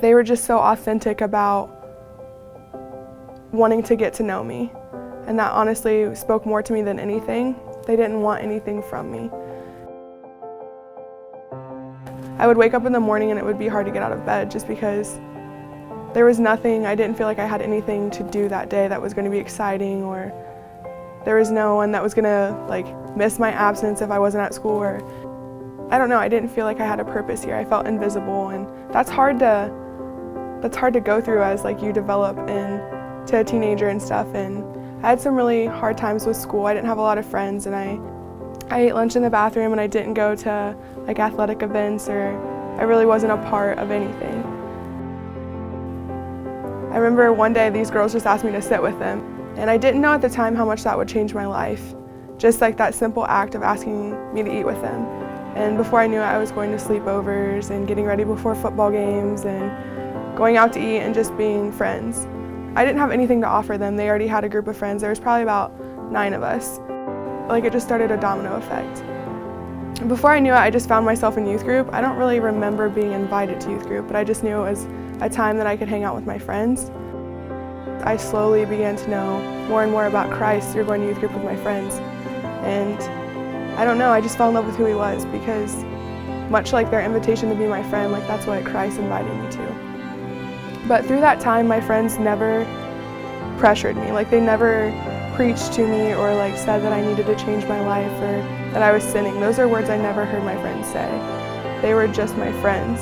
They were just so authentic about wanting to get to know me, and that honestly spoke more to me than anything. They didn't want anything from me. I would wake up in the morning and it would be hard to get out of bed just because there was nothing, I didn't feel like I had anything to do that day that was going to be exciting, or there was no one that was going to miss my absence if I wasn't at school, or I don't know, I didn't feel like I had a purpose here. I felt invisible, and that's hard to go through as you develop into a teenager and stuff. And I had some really hard times with school. I didn't have a lot of friends, and I ate lunch in the bathroom, and I didn't go to athletic events, or I really wasn't a part of anything. I remember one day these girls just asked me to sit with them, and I didn't know at the time how much that would change my life. Just that simple act of asking me to eat with them. And before I knew it, I was going to sleepovers and getting ready before football games and going out to eat and just being friends. I didn't have anything to offer them. They already had a group of friends. There was probably about 9 of us. It just started a domino effect. Before I knew it, I just found myself in youth group. I don't really remember being invited to youth group, but I just knew it was a time that I could hang out with my friends. I slowly began to know more and more about Christ through going to youth group with my friends. And I don't know, I just fell in love with who he was, because much like their invitation to be my friend, that's what Christ invited me to. But through that time, my friends never pressured me. They never preached to me or said that I needed to change my life or that I was sinning. Those are words I never heard my friends say. They were just my friends.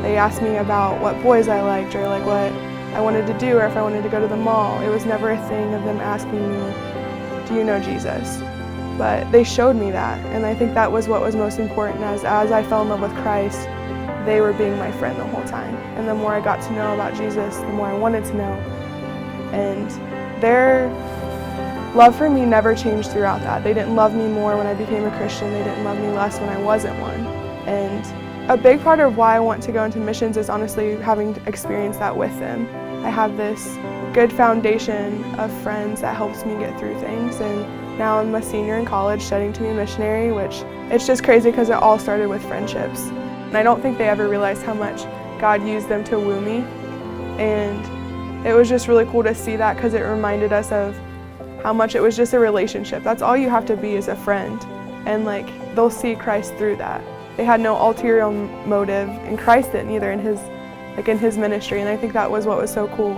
They asked me about what boys I liked, or what I wanted to do, or if I wanted to go to the mall. It was never a thing of them asking me, do you know Jesus? But they showed me that, and I think that was what was most important. As I fell in love with Christ, they were being my friend the whole time. And the more I got to know about Jesus, the more I wanted to know. And their love for me never changed throughout that. They didn't love me more when I became a Christian. They didn't love me less when I wasn't one. And a big part of why I want to go into missions is honestly having experienced that with them. I have this good foundation of friends that helps me get through things. And now I'm a senior in college studying to be a missionary, which it's just crazy because it all started with friendships. And I don't think they ever realized how much God used them to woo me. And it was just really cool to see that, because it reminded us of how much it was just a relationship. That's all you have to be, is a friend. And they'll see Christ through that. They had no ulterior motive, and Christ didn't either in his ministry. And I think that was what was so cool.